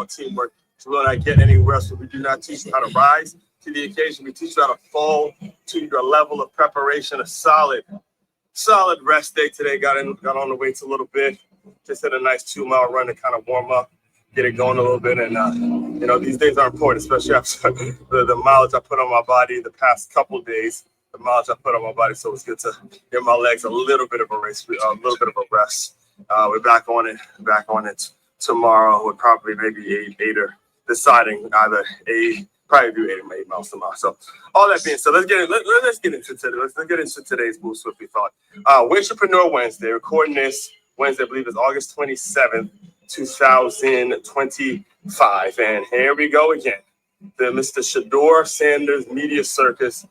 on teamwork. You will not get anywhere else. We do not teach you how to rise to the occasion. We teach you how to fall to your level of preparation. A solid rest day today. Got on the weights a little bit. Just had a nice 2-mile run to kind of warm up, get it going a little bit. And, these days are important, especially after the mileage I put on my body the past couple of days. The mileage I put on my body, so it's good to give my legs a little bit of a rest. We're back on it tomorrow. We're probably maybe eight or deciding either probably do 8 miles tomorrow. So all that being said, let's get into today's Move Swiftly thought. Wintrapreneur Wednesday, recording this Wednesday, I believe is August 27th, 2025. And here we go again. The Mr. Shedeur Sanders media circus.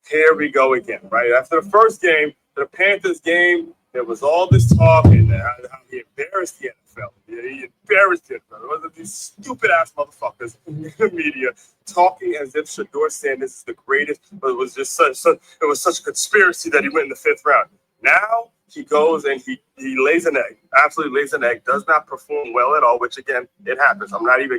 Here we go again, right? After the first game, the Panthers game, there was all this talk and how he embarrassed the NFL. Yeah, he embarrassed the NFL. It wasn't these stupid-ass motherfuckers in the media talking as if Shedeur Sanders is the greatest, but it was just such a conspiracy that he went in the 5th round. Now he goes and he lays an egg, absolutely lays an egg, does not perform well at all, which again, it happens. I'm not even,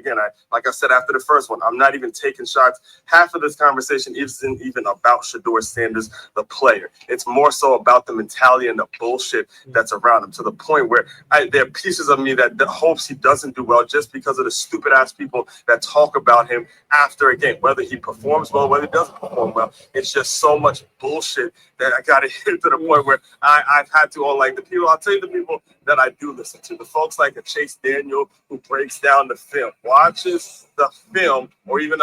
like I said after the first one, I'm not even taking shots. Half of this conversation isn't even about Shedeur Sanders, the player. It's more so about the mentality and the bullshit that's around him, to the point where there are pieces of me that hopes he doesn't do well just because of the stupid ass people that talk about him after a game, whether he performs well, whether he doesn't perform well. It's just so much bullshit that I got to hit to the point where I've had to, on like the people, I'll tell you the people that I do listen to, the folks like a Chase Daniel who breaks down the film, watches the film, or even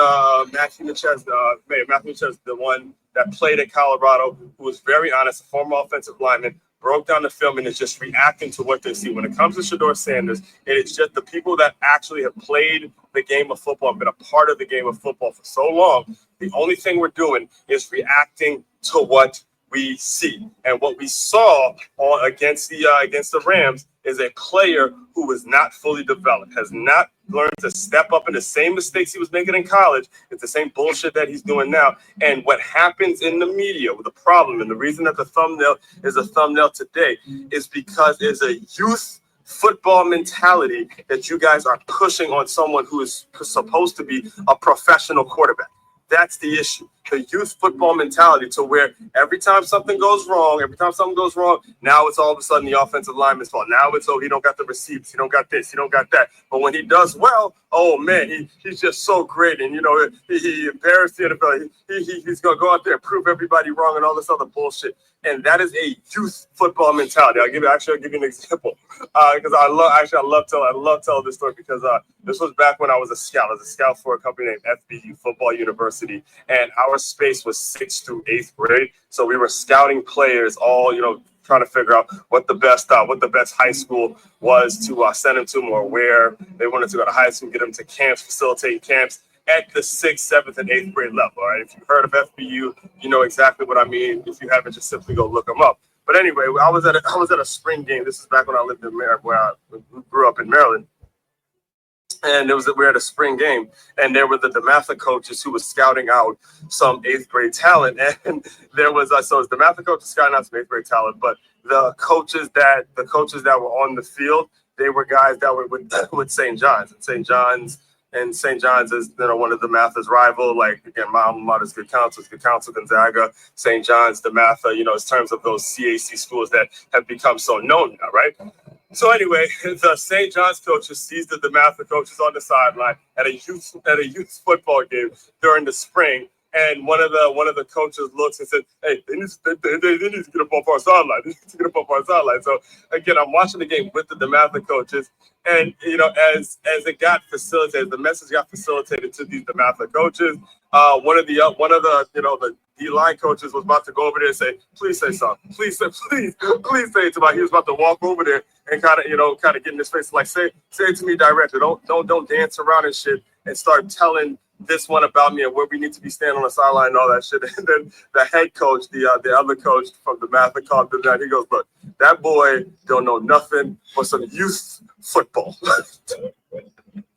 Matthew Michez, the one that played at Colorado, who was very honest, a former offensive lineman, broke down the film and is just reacting to what they see. When it comes to Shedeur Sanders, it is just the people that actually have played the game of football and been a part of the game of football for so long. The only thing we're doing is reacting to what we see. And what we saw against the Rams is a player who was not fully developed, has not learned to step up in the same mistakes he was making in college. It's the same bullshit that he's doing now. And what happens in the media with the problem, and the reason that the thumbnail is a thumbnail today, is because there's a youth football mentality that you guys are pushing on someone who is supposed to be a professional quarterback. That's the issue. The youth football mentality, to where every time something goes wrong, now it's all of a sudden the offensive lineman's fault. Now it's, he don't got the receipts, he don't got this, he don't got that. But when he does well, oh man, he's just so great. And he embarrassed the NFL. He's gonna go out there and prove everybody wrong and all this other bullshit. And that is a youth football mentality. I'll give you an example because I love telling this story, because this was back when I was a scout. I was a scout for a company named FBU, Football University, and our space was 6th through 8th grade. So we were scouting players, all trying to figure out what the best high school was to send them to, or where they wanted to go to high school, get them to camps, facilitate camps at the 6th, 7th, and 8th grade level. All right, if you've heard of FBU, you know exactly what I mean. If you haven't, just simply go look them up. But anyway, I was at a spring game. This is back when I lived in Maryland, where I grew up in Maryland. And we were at a spring game, and there were the DeMatha coaches who was scouting out some 8th grade talent. And there was so it's DeMatha coaches scouting out some 8th grade talent, but the coaches that were on the field, they were guys that were with St. John's. And St. John's is one of DeMatha's rival. Like again, my alma mater is Good Counsel, Gonzaga, St. John's, DeMatha. In terms of those CAC schools that have become so known now, right? So anyway, the St. John's coaches sees the DeMatha coaches on the sideline at a youth football game during the spring, and one of the coaches looks and says, "Hey, they need to get up off our sideline. So again, I'm watching the game with the DeMatha coaches, and as it got facilitated, the message got facilitated to these DeMatha coaches. One of the D-line coaches was about to go over there and say, "Please say something. Please say it to me." He was about to walk over there and kind of get in his face, like say it to me directly. Don't dance around and shit and start telling this one about me and where we need to be standing on the sideline and all that shit. And then the head coach, the other coach from the DeMatha called him down. He goes, "Look, that boy don't know nothing but some youth football."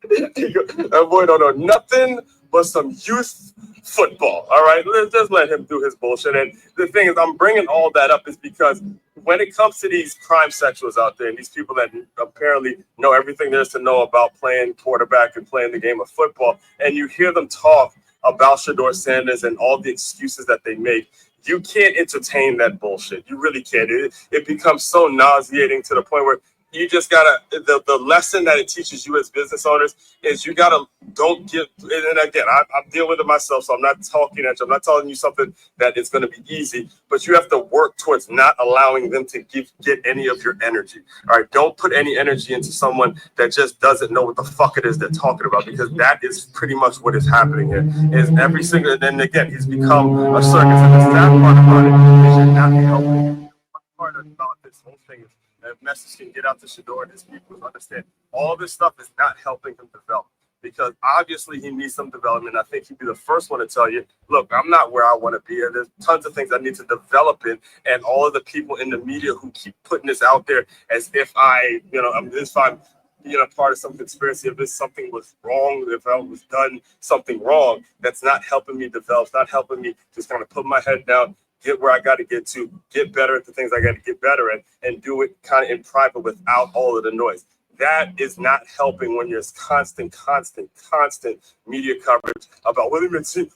That boy don't know nothing but some youth football. All right, let's just let him do his bullshit. And the thing is, I'm bringing all that up is because when it comes to these crime sexuals out there and these people that apparently know everything there is to know about playing quarterback and playing the game of football, and you hear them talk about Shedeur Sanders and all the excuses that they make, you can't entertain that bullshit. You really can't. It becomes so nauseating to the point where you just gotta, the lesson that it teaches you as business owners is you gotta, don't give, and again, I'm dealing with it myself, so I'm not talking at you, I'm not telling you something that is gonna be easy, but you have to work towards not allowing them to get any of your energy. All right, don't put any energy into someone that just doesn't know what the fuck it is they're talking about, because that is pretty much what is happening here. Is every single, and then again, he's become a circus, and the sad part about it is you're not helping. One part about this whole thing is that message can get out to Shedeur and his people to understand all this stuff is not helping him develop, because obviously he needs some development. I think he'd be the first one to tell you, look, I'm not where I want to be. There's tons of things I need to develop in, and all of the people in the media who keep putting this out there as if I'm being a part of some conspiracy, if something was wrong, if I was done something wrong, that's not helping me develop, it's not helping me just kind of put my head down, get where I got to get to, get better at the things I got to get better at, and do it kind of in private without all of the noise. That is not helping when there's constant media coverage about what he meant to,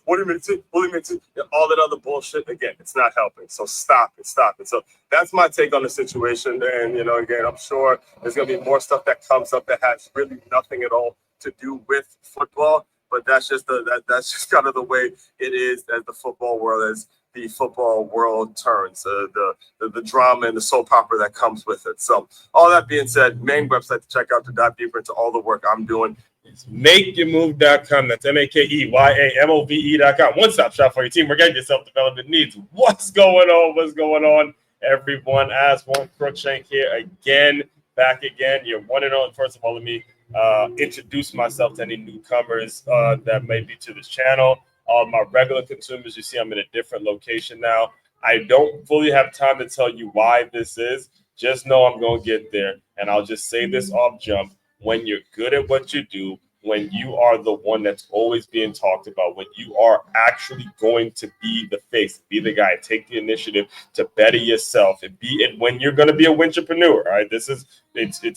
all that other bullshit. Again, it's not helping. So stop it. So that's my take on the situation. And, again, I'm sure there's going to be more stuff that comes up that has really nothing at all to do with football. But that's just that's just kind of the way it is as the football world is. The football world turns, the drama and the soap opera that comes with it. So all that being said, main website to check out to dive deeper into all the work I'm doing is makeyourmove.com. That's MakeYourMove.com. One-stop shop for your team. We're getting your self-development needs. What's going on, everyone? As one Crookshank here again, back again. You're one and only. First of all, let me introduce myself to any newcomers that may be to this channel. All my regular consumers, you see I'm in a different location now. I don't fully have time to tell you why this is. Just know I'm going to get there. And I'll just say this off jump. When you're good at what you do, when you are the one that's always being talked about, when you are actually going to be the face, be the guy, take the initiative to better yourself, and be it when you're going to be a wintrapreneur. All right, it's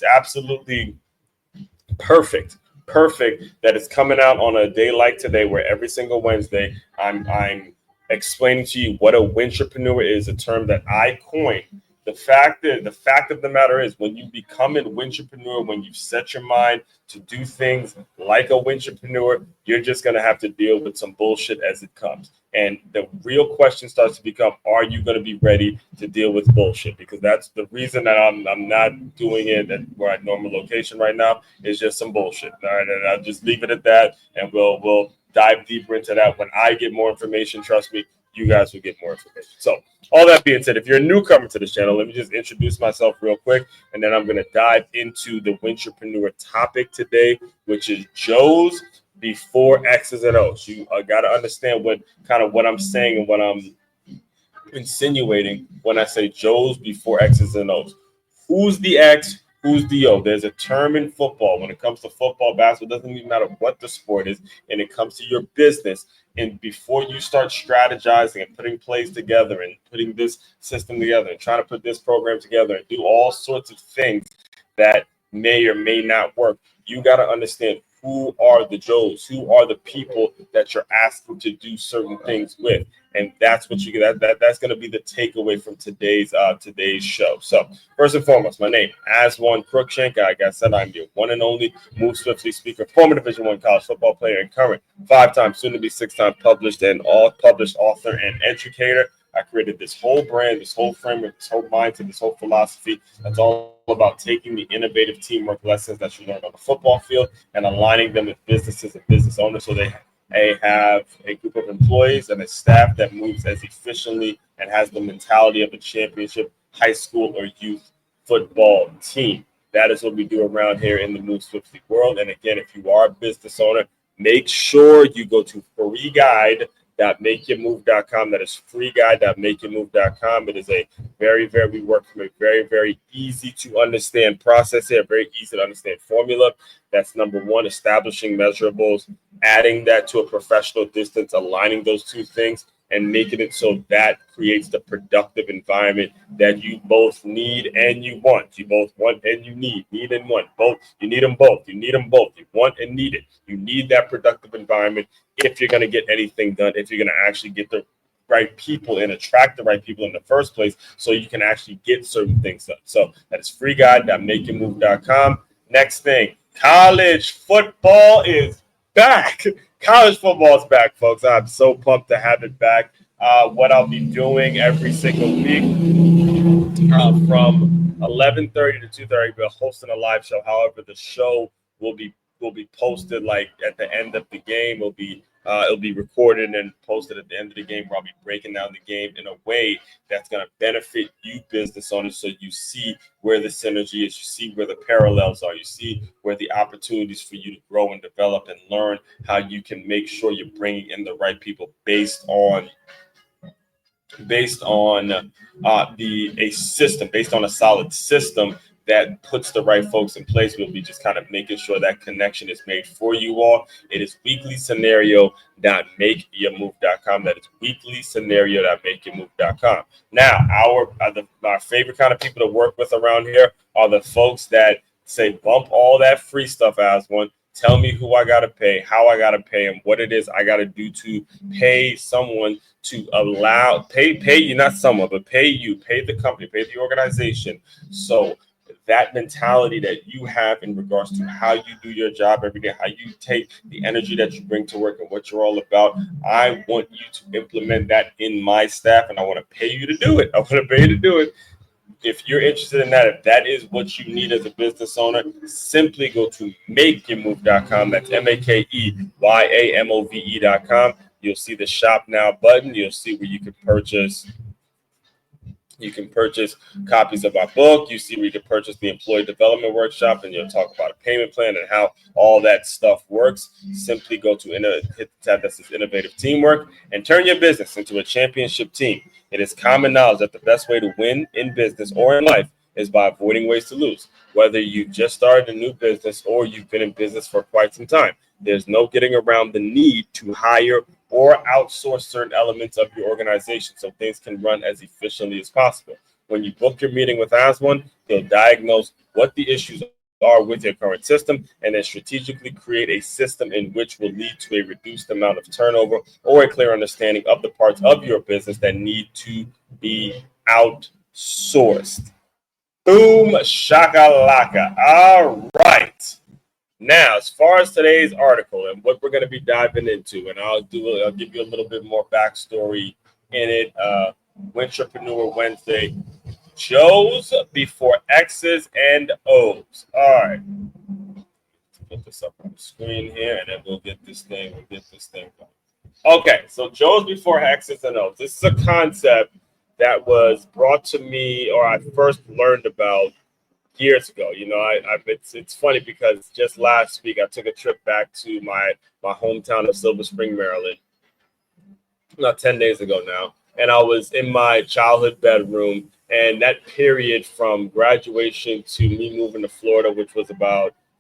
absolutely perfect that it's coming out on a day like today, where every single Wednesday I'm explaining to you what a wintrapreneur is, a term that I coined. The fact of the matter is, when you become a wintrapreneur, when you set your mind to do things like a wintrapreneur, you're just going to have to deal with some bullshit as it comes. And the real question starts to become, are you going to be ready to deal with bullshit? Because that's the reason that I'm not doing it at my normal location right now, is just some bullshit. All right, and I'll just leave it at that, and we'll dive deeper into that. When I get more information, trust me, you guys will get more information. So all that being said, if you're a newcomer to this channel, let me just introduce myself real quick, and then I'm going to dive into the wintrapreneur topic today, which is Joe's before X's and O's. You got to understand what I'm saying and what I'm insinuating when I say Joe's before X's and O's. Who's the X? Who's the O? There's a term in football. When it comes to football, basketball, it doesn't even matter what the sport is, and it comes to your business. And before you start strategizing and putting plays together and putting this system together and trying to put this program together and do all sorts of things that may or may not work, you got to understand who are the Joes, who are the people that you're asking to do certain things with. And that's what you get. That's going to be the takeaway from today's show. So first and foremost, my name, as one Crookshank. Like I said, I'm your one and only Move Swiftly speaker, former Division I college football player, and current 5-time, soon to be 6-time published author and educator. I created this whole brand, this whole framework, this whole mindset, this whole philosophy that's all about taking the innovative teamwork lessons that you learn on the football field and aligning them with businesses and business owners, so they have a group of employees and a staff that moves as efficiently and has the mentality of a championship high school or youth football team. That is what we do around here in the Move Swiftly world. And again, if you are a business owner, make sure you go to freeguide.makeyourmove.com. That is freeguide.makeyourmove.com. It is a very very easy to understand process here, very easy to understand formula. That's number one, establishing measurables, adding that to a professional distance, aligning those two things. and making it so that creates the productive environment that you both need and you want. You both want and you need and want. Both. You need them both. You need them both. You want and need it. You need that productive environment if you're going to get anything done, if you're going to actually get the right people and attract the right people in the first place so you can actually get certain things done. So that is freeguide.makeyourmove.com. Next thing, college football is back. College football is back, folks. I'm so pumped to have it back. What I'll be doing every single week from 11:30 to 2:30, we're hosting a live show. However, the show will be posted like at the end of the game. It'll be recorded and posted at the end of the game, where I'll be breaking down the game in a way that's going to benefit you business owners, so you see where the synergy is, you see where the parallels are, you see where the opportunities for you to grow and develop and learn how you can make sure you're bringing in the right people based on a system, based on a solid system that puts the right folks in place. We'll be just kind of making sure that connection is made for you all. It is weeklyscenario.makeyourmove.com. That is weeklyscenario.makeyourmove.com. Now, our favorite kind of people to work with around here are the folks that say, bump all that free stuff as one. Tell me who I got to pay, how I got to pay them, what it is I got to do to pay someone to pay you, not someone, but pay you, pay the company, pay the organization. So that mentality that you have in regards to how you do your job every day, how you take the energy that you bring to work and what you're all about, I want you to implement that in my staff, and I want to pay you to do it. I want to pay you to do it. If you're interested in that, if that is what you need as a business owner, simply go to makeyourmove.com. That's makeymove.com. You'll see the shop now button. You'll see where you can purchase copies of our book. You see where you can purchase the employee development workshop, and you'll talk about a payment plan and how all that stuff works. Simply go to hit the tab that says Innovative Teamwork and turn your business into a championship team. It is common knowledge that the best way to win in business or in life is by avoiding ways to lose. Whether you just started a new business or you've been in business for quite some time, there's no getting around the need to hire or outsource certain elements of your organization so things can run as efficiently as possible. When you book your meeting with Aswan, he'll diagnose what the issues are with your current system and then strategically create a system in which will lead to a reduced amount of turnover or a clear understanding of the parts of your business that need to be outsourced. Boom, shakalaka. All right. Now, as far as today's article and what we're going to be diving into, and I'll give you a little bit more backstory in it. Wintrapreneur Wednesday, Joe's before X's and O's. All right. Put this up on the screen here, and then we'll get this thing going. Okay, so Joe's before X's and O's. This is a concept that was brought to me, or I first learned about years ago. You know, it's funny because just last week I took a trip back to my hometown of Silver Spring, Maryland, not 10 days ago now, and I was in my childhood bedroom, and that period from graduation to me moving to Florida, which was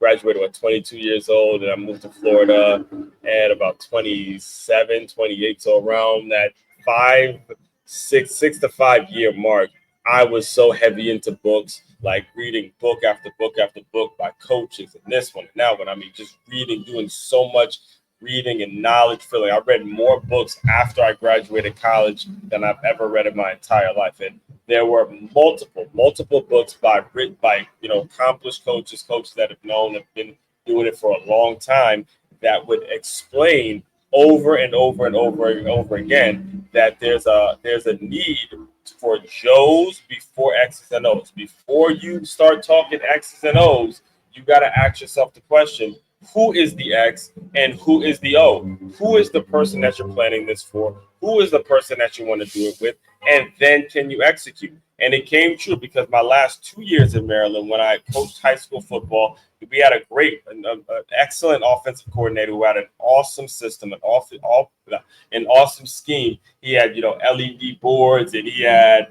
graduated at 22 years old, and I moved to Florida at about 27, 28, so around that 6 to 5 year mark, I was so heavy into books, like reading book after book after book by coaches and this one and that one. I mean, just reading, doing so much reading and knowledge filling. I read more books after I graduated college than I've ever read in my entire life. And there were multiple books written by accomplished coaches that have been doing it for a long time, that would explain over and over and over and over again that there's a need for Joe's before X's and O's. Before you start talking X's and O's, you got to ask yourself the question, who is the X and who is the O? Who is the person that you're planning this for? Who is the person that you want to do it with? And then can you execute? And it came true because my last 2 years in Maryland, when I coached high school football, we had an excellent offensive coordinator who had an awesome system, an awesome scheme. He had, LED boards, and he had,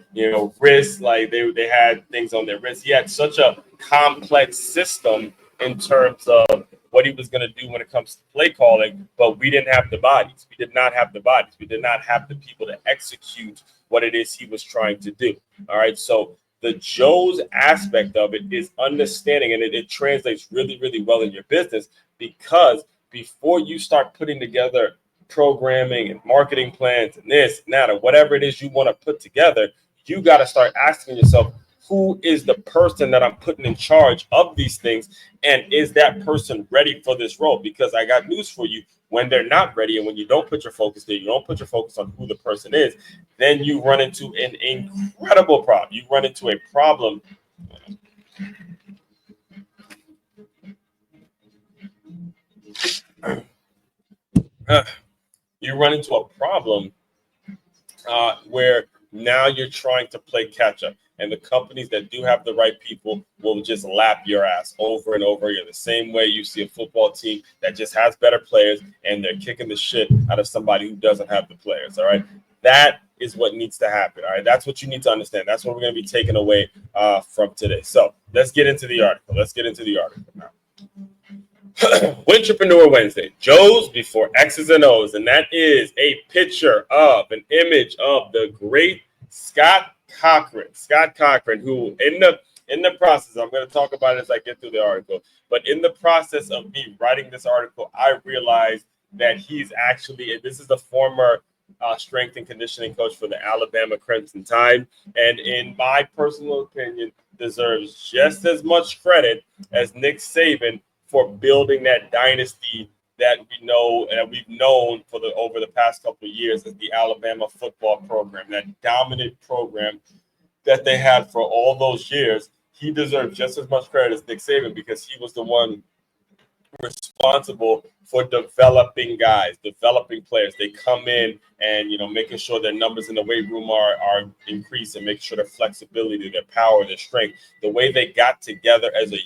wrists, like they had things on their wrists. He had such a complex system in terms of what he was going to do when it comes to play calling, but we didn't have the bodies. We did not have the bodies. We did not have the people to execute what it is he was trying to do. All right. So the Joe's aspect of it is understanding, and it translates really, really well in your business, because before you start putting together programming and marketing plans and this and that, or whatever it is you want to put together, you got to start asking yourself, who is the person that I'm putting in charge of these things? And is that person ready for this role? Because I got news for you. When they're not ready, and when you don't put your focus there, you don't put your focus on who the person is, then you run into an incredible problem. You run into a problem. You run into a problem where now you're trying to play catch up. And the companies that do have the right people will just lap your ass over and over again. The same way you see a football team that just has better players and they're kicking the shit out of somebody who doesn't have the players. All right. That is what needs to happen. All right. That's what you need to understand. That's what we're going to be taking away from today. So let's get into the article. Now. Wintrapreneur Wednesday, Joe's before X's and O's, and that is a picture of an image of the great Scott Cochran, who in the process, I'm going to talk about it as I get through the article, but in the process of me writing this article, I realized that he's actually, this is the former strength and conditioning coach for the Alabama Crimson Tide, and in my personal opinion, deserves just as much credit as Nick Saban for building that dynasty that we know and we've known for over the past couple of years as the Alabama football program, that dominant program that they had for all those years. He deserves just as much credit as Nick Saban because he was the one responsible for developing guys, developing players. They come in and, making sure their numbers in the weight room are increased and making sure their flexibility, their power, their strength, the way they got together as a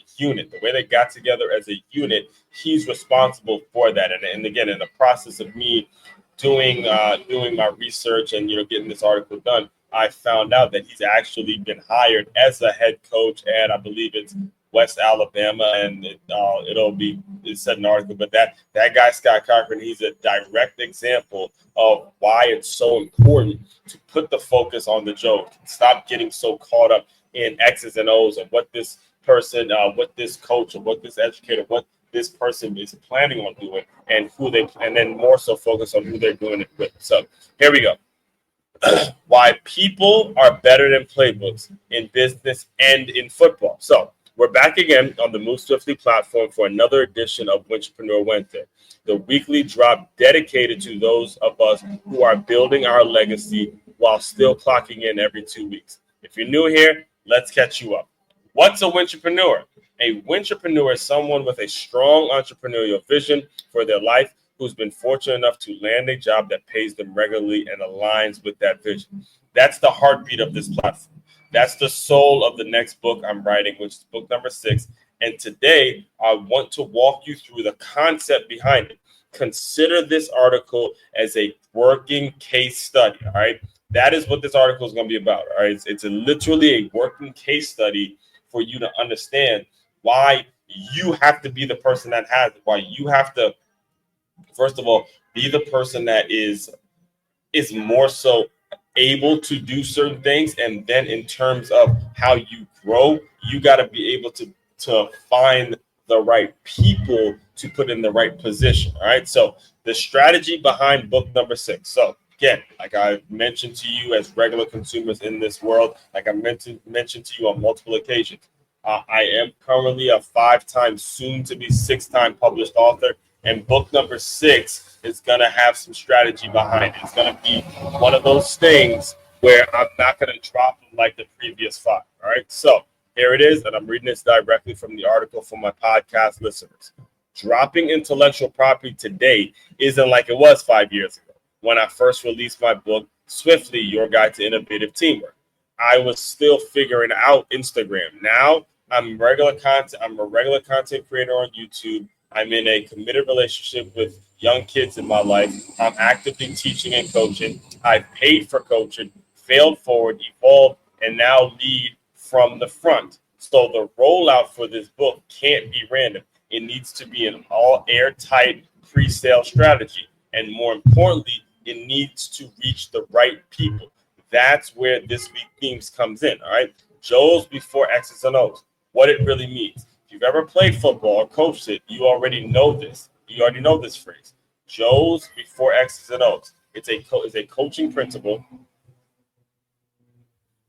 unit, he's responsible for that. And again, in the process of me doing my research and, getting this article done, I found out that he's actually been hired as a head coach, and I believe it's West Alabama, and it's said in the article, but that guy, Scott Cochran, he's a direct example of why it's so important to put the focus on the joke. Stop getting so caught up in X's and O's and what this person, what this coach, or what this educator, what this person is planning on doing, and then more so focus on who they're doing it with. So here we go. Why people are better than playbooks in business and in football. So we're back again on the Move Swiftly platform for another edition of Wintrapreneur Wednesday, the weekly drop dedicated to those of us who are building our legacy while still clocking in every 2 weeks. If you're new here, let's catch you up. What's a Wintrapreneur? A Wintrapreneur is someone with a strong entrepreneurial vision for their life who's been fortunate enough to land a job that pays them regularly and aligns with that vision. That's the heartbeat of this platform. That's the soul of the next book I'm writing, which is book number 6. And today, I want to walk you through the concept behind it. Consider this article as a working case study, all right? That is what this article is going to be about, all right? It's literally a working case study for you to understand why you have to be the person that has it, why you have to, first of all, be the person that is more so able to do certain things. And then in terms of how you grow, you got to be able to find the right people to put in the right position. All right. So the strategy behind book number 6. So again, like I mentioned to you as regular consumers in this world, like I mentioned to you on multiple occasions, I am currently a 5-time, soon to be 6-time published author. And book number 6 is going to have some strategy behind it. It's going to be one of those things where I'm not going to drop them like the previous 5. All right. So here it is. And I'm reading this directly from the article for my podcast listeners. Dropping intellectual property today isn't like it was 5 years ago when I first released my book, Swiftly, Your Guide to Innovative Teamwork. I was still figuring out Instagram. Now I'm a regular content creator on YouTube. I'm in a committed relationship with young kids in my life. I'm actively teaching and coaching. I've paid for coaching, failed forward, evolved, and now lead from the front. So the rollout for this book can't be random. It needs to be an all airtight pre-sale strategy. And more importantly, it needs to reach the right people. That's where this week themes comes in. All right. Joe's before X's and O's. What it really means. If you've ever played football or coached it, you already know this. You already know this phrase. Joe's before X's and O's. It's a coaching principle.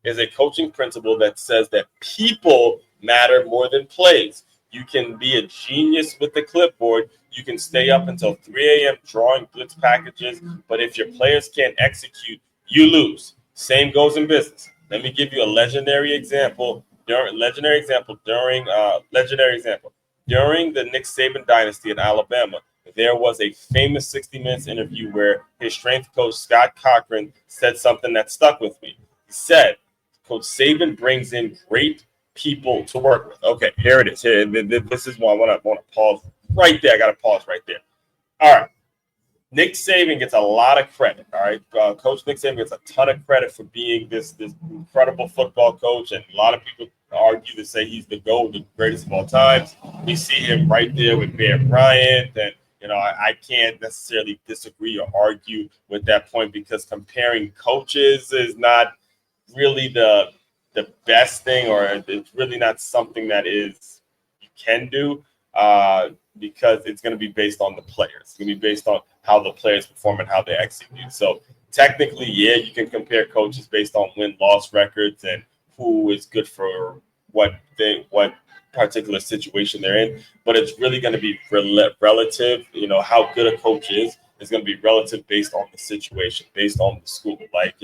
Is a coaching principle that says that people matter more than plays. You can be a genius with the clipboard. You can stay up until 3 a.m. drawing blitz packages, but if your players can't execute, you lose. Same goes in business. Let me give you a legendary example. During the Nick Saban dynasty in Alabama, there was a famous 60 Minutes interview where his strength coach, Scott Cochran, said something that stuck with me. He said, Coach Saban brings in great people to work with. Okay, here it is. Here, this is why I want to pause right there. I got to pause right there. All right. Nick Saban gets a lot of credit. All right. Coach Nick Saban gets a ton of credit for being this incredible football coach. And a lot of people argue to say he's the GOAT, the greatest of all times. We see him right there with Bear Bryant. And, I can't necessarily disagree or argue with that point because comparing coaches is not really the best thing, or it's really not something that you can do because it's going to be based on the players. It's going to be based on how the players perform and how they execute. So technically, yeah, you can compare coaches based on win-loss records and who is good for what particular situation they're in, but it's really going to be relative. How good a coach is going to be relative based on the situation, based on the school. Like,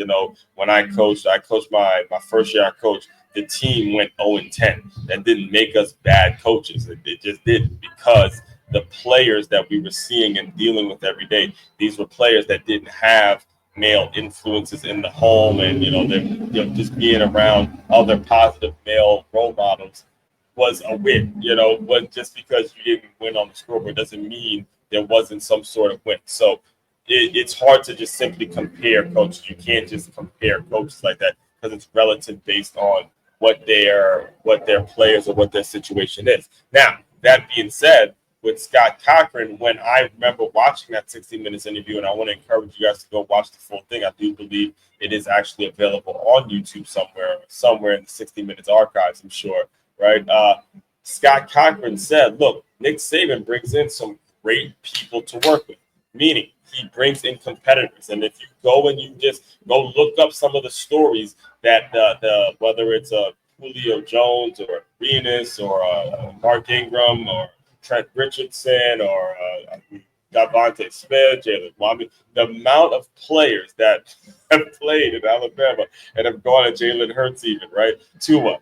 when I coached my first year I coached, the team went 0-10. That didn't make us bad coaches. It just didn't, because the players that we were seeing and dealing with every day, these were players that didn't have male influences in the home, and they're just being around other positive male role models was a win. But just because you didn't win on the scoreboard doesn't mean there wasn't some sort of win. So it's hard to just simply compare coaches. You can't just compare coaches like that because it's relative based on what their players or what their situation is. Now, that being said, with Scott Cochran, when I remember watching that 60 Minutes interview, and I want to encourage you guys to go watch the full thing. I do believe it is actually available on YouTube somewhere in the 60 Minutes archives, I'm sure, right? Scott Cochran said, look, Nick Saban brings in some great people to work with, meaning he brings in competitors. And if you go and you just go look up some of the stories that whether it's a Julio Jones or Venus or Mark Ingram or Trent Richardson or Davante Smith, Jalen Wami, the amount of players that have played in Alabama and have gone to Jalen Hurts even, right? Tua,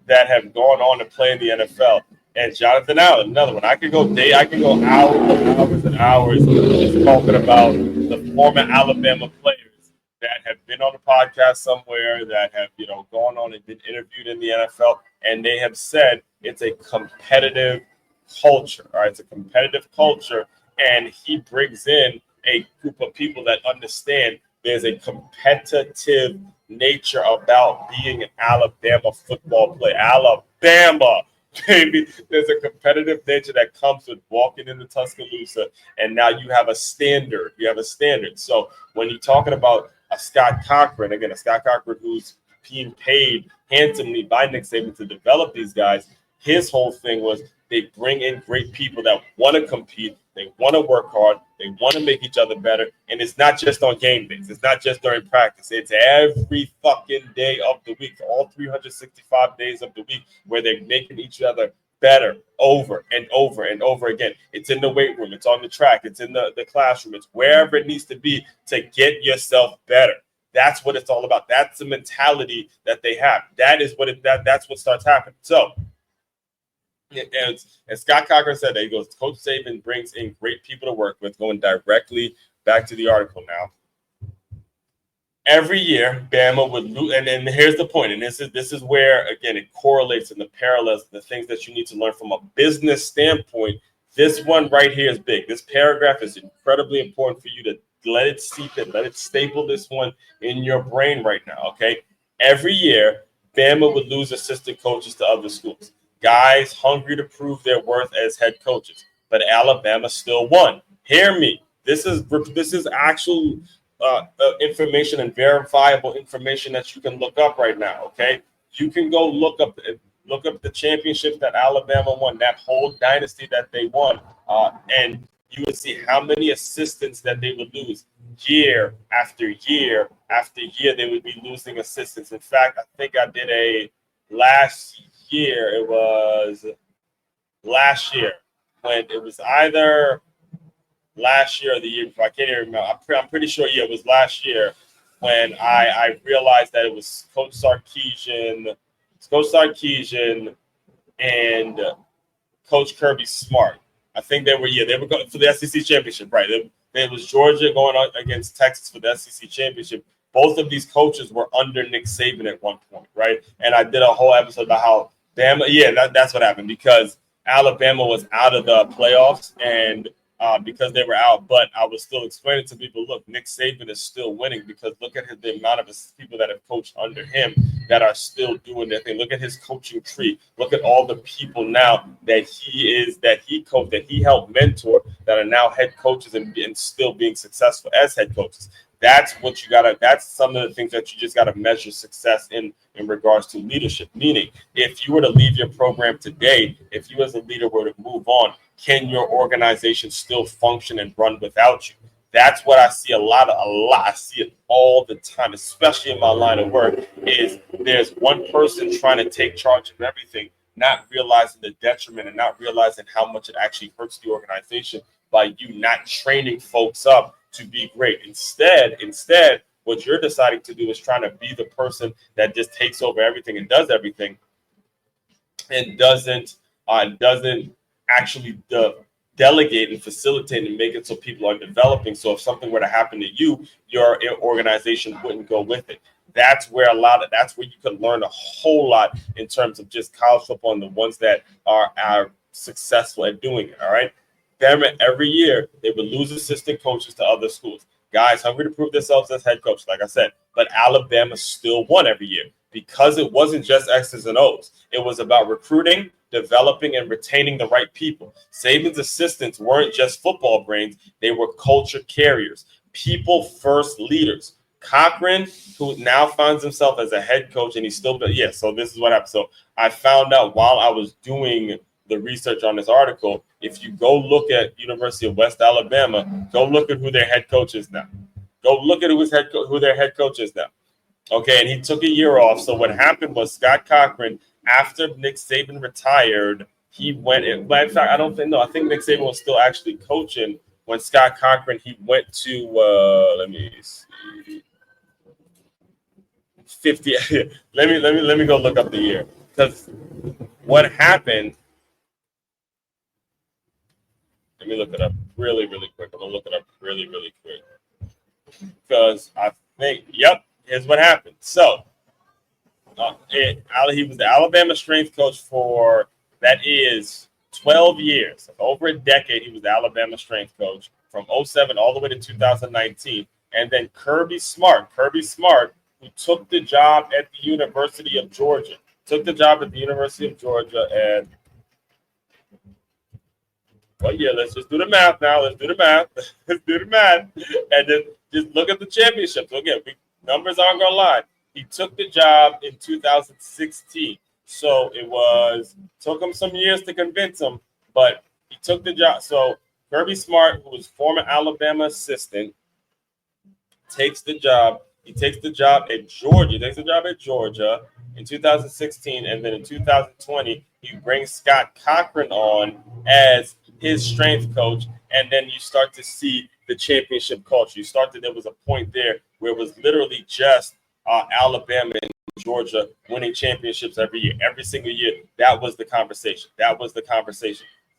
that have gone on to play in the NFL. And Jonathan Allen, another one. I could go hours and hours just talking about the former Alabama players that have been on a podcast somewhere, that have gone on and been interviewed in the NFL, and they have said it's a competitive culture. All right, it's a competitive culture, and he brings in a group of people that understand there's a competitive nature about being an Alabama football player. Alabama, baby. There's a competitive nature that comes with walking into Tuscaloosa, and now you have a standard. So when you're talking about a Scott Cochran who's being paid handsomely by Nick Saban to develop these guys, his whole thing was they bring in great people that want to compete. They want to work hard. They want to make each other better. And it's not just on game days. It's not just during practice. It's every fucking day of the week, all 365 days of the week, where they're making each other better over and over and over again. It's in the weight room. It's on the track. It's in the classroom. It's wherever it needs to be to get yourself better. That's what it's all about. That's the mentality that they have. That's what starts happening. So, and Scott Cochran said that, he goes, Coach Saban brings in great people to work with. Going directly back to the article now. Every year, Bama would lose, and here's the point, and this is where, again, it correlates in the parallels, the things that you need to learn from a business standpoint. This one right here is big. This paragraph is incredibly important for you to let it seep in, let it staple this one in your brain right now, okay? Every year, Bama would lose assistant coaches to other schools. Guys hungry to prove their worth as head coaches, but Alabama still won. Hear me. This is actual information and verifiable information that you can look up right now. Okay, you can go look up the championships that Alabama won, that whole dynasty that they won, and you would see how many assistants that they would lose year after year after year. They would be losing assistants. In fact, I think I did a last year. It was last year when it was either last year or the year before. I can't even remember. I'm pretty sure, yeah, it was last year when I realized that it was Coach Sarkisian and Coach Kirby Smart. I think they were going for the SEC championship, right? It was Georgia going on against Texas for the SEC championship. Both of these coaches were under Nick Saban at one point, right? And I did a whole episode about how that's what happened, because Alabama was out of the playoffs and because they were out. But I was still explaining to people, look, Nick Saban is still winning because look at the amount of people that have coached under him that are still doing their thing. Look at his coaching tree. Look at all the people now that he coached, that he helped mentor, that are now head coaches and still being successful as head coaches. That's some of the things that you just gotta measure success in regards to leadership. Meaning, if you were to leave your program today, if you as a leader were to move on, can your organization still function and run without you? That's what I see a lot. I see it all the time, especially in my line of work, is there's one person trying to take charge of everything, not realizing the detriment and not realizing how much it actually hurts the organization by you not training folks up to be great. Instead, what you're deciding to do is trying to be the person that just takes over everything and does everything, and doesn't actually delegate and facilitate and make it so people are developing. So if something were to happen to you, your organization wouldn't go with it. That's where you could learn a whole lot in terms of just college football and the ones that are successful at doing it. All right. Every year they would lose assistant coaches to other schools. Guys hungry to prove themselves as head coach, like I said, but Alabama still won every year because it wasn't just X's and O's. It was about recruiting, developing, and retaining the right people. Saban's assistants weren't just football brains. They were culture carriers, people first leaders. Cochran, who now finds himself as a head coach, and he's still, so this is what happened. So I found out while I was doing the research on this article, if you go look at University of West Alabama, go look at who their head coach is now. Go look at who their head coach is now. Okay, and he took a year off. So what happened was Scott Cochran, after Nick Saban retired, he went in. But in fact, I think Nick Saban was still actually coaching when Scott Cochran, he went to let me see, 50. let me go look up the year, because what happened. Let me look it up really, really quick. I'm gonna look it up really, really quick because I think, here's what happened. So he was the Alabama strength coach for 12 years, over a decade. He was the Alabama strength coach from 2007 all the way to 2019. And then Kirby Smart, who took the job at the University of Georgia, and let's just do the math now. Let's do the math. And then just look at the championship. So again, numbers aren't going to lie. He took the job in 2016. So took him some years to convince him, but he took the job. So Kirby Smart, who was former Alabama assistant, takes the job. He takes the job at Georgia in 2016. And then in 2020, he brings Scott Cochran on as his strength coach, and then you start to see the championship culture. There was a point there where it was literally just Alabama and Georgia winning championships every single year. That was the conversation.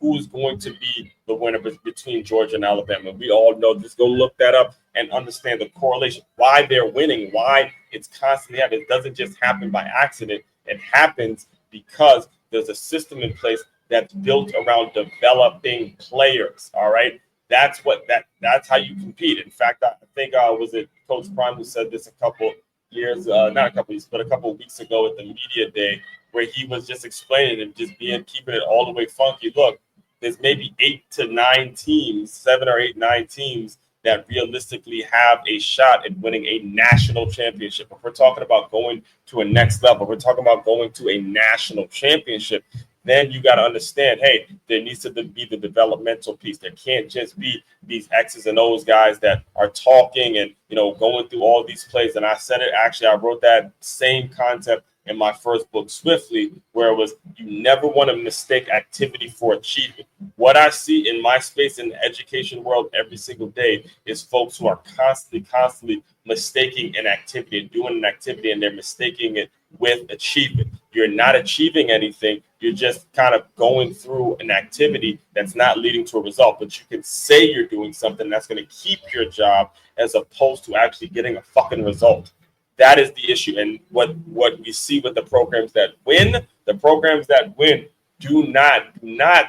Who's going to be the winner between Georgia and Alabama? We all know this. Go look that up and understand the correlation, why they're winning, why it's constantly happening. It doesn't just happen by accident. It happens because there's a system in place that's built around developing players. All right. That's how you compete. In fact, I think was it Coach Prime who said this a couple years, not a couple weeks, but a couple of weeks ago at the media day, where he was just explaining and just keeping it all the way funky. Look, there's maybe 8 to 9 teams, 7 or 8, 9 teams that realistically have a shot at winning a national championship. If we're talking about going to a next level, we're talking about going to a national championship, then you got to understand, hey, there needs to be the developmental piece. There can't just be these X's and O's guys that are talking and, going through all these plays. And I said it, actually, I wrote that same concept in my first book, Swiftly, where it was, you never want to mistake activity for achievement. What I see in my space in the education world every single day is folks who are constantly mistaking an activity and doing an activity, and they're mistaking it with achievement. You're not achieving anything. You're just kind of going through an activity that's not leading to a result. But you can say you're doing something that's going to keep your job as opposed to actually getting a fucking result. That is the issue. And what we see with the programs that win do not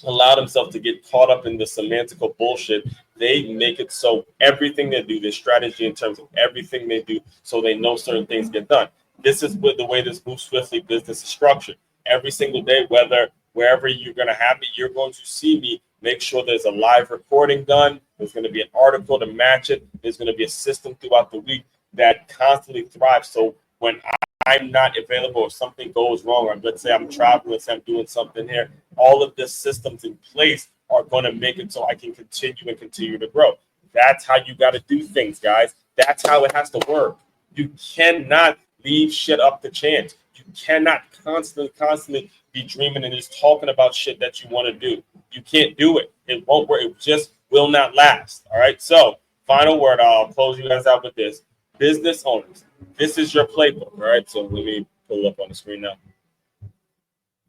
allow themselves to get caught up in the semantical bullshit. They make it so everything they do, their strategy in terms of everything they do, so they know certain things get done. This is with the way this Move Swiftly business is structured. Every single day, wherever you're going to have me, you're going to see me make sure there's a live recording done. There's going to be an article to match it. There's going to be a system throughout the week that constantly thrives. So when I'm not available or something goes wrong, or let's say I'm traveling, let's say I'm doing something here, all of the systems in place are going to make it so I can continue to grow. That's how you got to do things, guys. That's how it has to work. You cannot leave shit up to chance. You cannot constantly be dreaming and just talking about shit that you want to do. You can't do it. It won't work. It just will not last. All right. So final word, I'll close you guys out with this. Business owners, this is your playbook. All right. So let me pull it up on the screen now.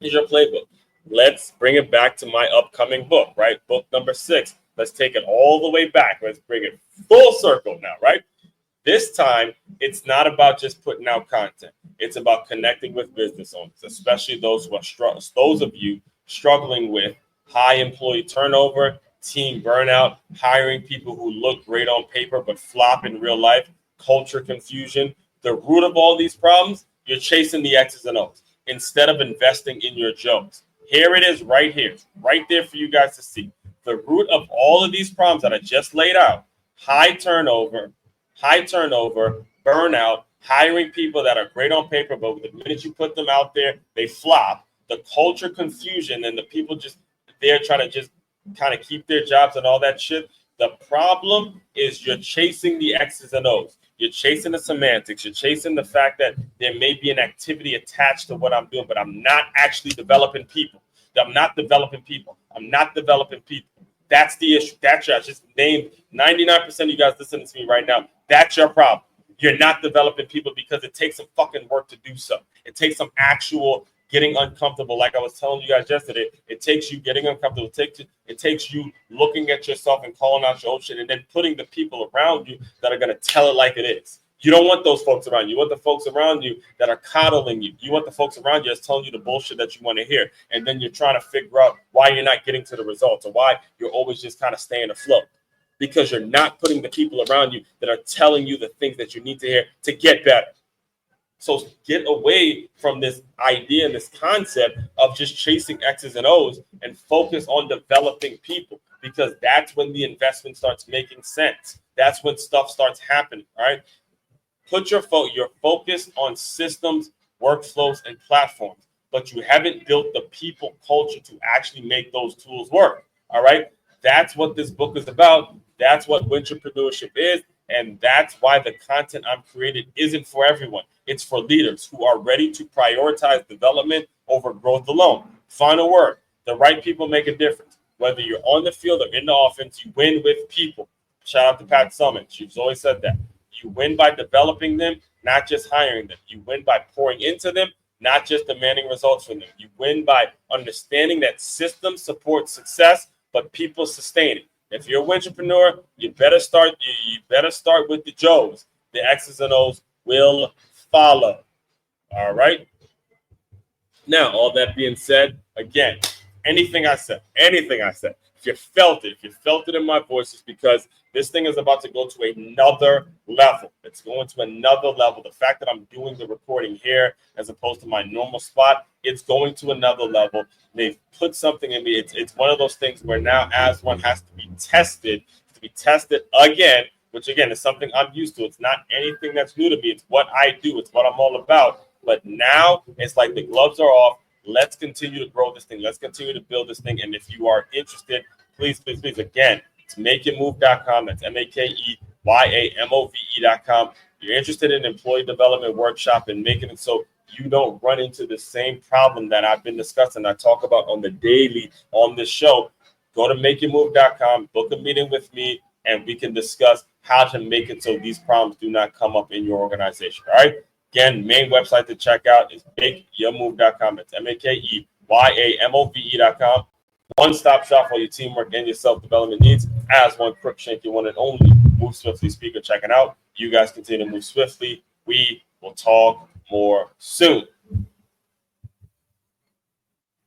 Here's your playbook. Let's bring it back to my upcoming book, right? Book number 6. Let's take it all the way back. Let's bring it full circle now, right? This time, it's not about just putting out content. It's about connecting with business owners, especially those who are those of you struggling with high employee turnover, team burnout, hiring people who look great on paper but flop in real life, culture confusion. The root of all these problems, you're chasing the X's and O's instead of investing in your Joes. Here it is right here, right there for you guys to see. The root of all of these problems that I just laid out, high turnover, burnout, hiring people that are great on paper, but the minute you put them out there, they flop. The culture confusion and the people just there trying to just kind of keep their jobs and all that shit. The problem is you're chasing the X's and O's. You're chasing the semantics. You're chasing the fact that there may be an activity attached to what I'm doing, but I'm not actually developing people. I'm not developing people. That's the issue. That's your, I just named 99% of you guys listening to me right now. That's your problem. You're not developing people because it takes some fucking work to do so. It takes some actual getting uncomfortable. Like I was telling you guys yesterday, it takes you getting uncomfortable. It takes you looking at yourself and calling out your own shit and then putting the people around you that are going to tell it like it is. You don't want those folks around you. You want the folks around you that are coddling you. You want the folks around you that's telling you the bullshit that you want to hear. And then you're trying to figure out why you're not getting to the results or why you're always just kind of staying afloat. Because you're not putting the people around you that are telling you the things that you need to hear to get better. So get away from this idea and this concept of just chasing X's and O's and focus on developing people, because that's when the investment starts making sense. That's when stuff starts happening, all right? Put your focus on systems, workflows, and platforms, but you haven't built the people culture to actually make those tools work, all right? That's what this book is about. That's what Wintrapreneurship is, and that's why the content I'm creating isn't for everyone. It's for leaders who are ready to prioritize development over growth alone. Final word, the right people make a difference. Whether you're on the field or in the offense, you win with people. Shout out to Pat Summit. She's always said that. You win by developing them, not just hiring them. You win by pouring into them, not just demanding results from them. You win by understanding that systems support success, but people sustain it. If you're a Wintrapreneur, you better start with the Joes. The X's and O's will follow. All right. Now, all that being said, again, anything I said if you felt it in my voice, it's because this thing is about to go to another level. It's going to another level. The fact that I'm doing the recording here as opposed to my normal spot, it's going to another level. They've put something in me. It's one of those things where now as one has to be tested again, which again is something I'm used to. It's not anything that's new to me. It's what I do. It's what I'm all about. But now it's like the gloves are off. Let's continue to grow this thing. Let's continue to build this thing. And if you are interested, please, again, it's makeitmove.com. That's makeymove.com. You're interested in employee development workshop and making it so you don't run into the same problem that I've been discussing. I talk about on the daily on this show. Go to makeitmove.com, book a meeting with me, and we can discuss how to make it so these problems do not come up in your organization. All right. Again, main website to check out is makeyourmove.com. It's makeymove.com. One-stop shop for your teamwork and your self-development needs. As one Crookshank, your one and only Move Swiftly speaker checking out. You guys continue to move swiftly. We will talk more soon.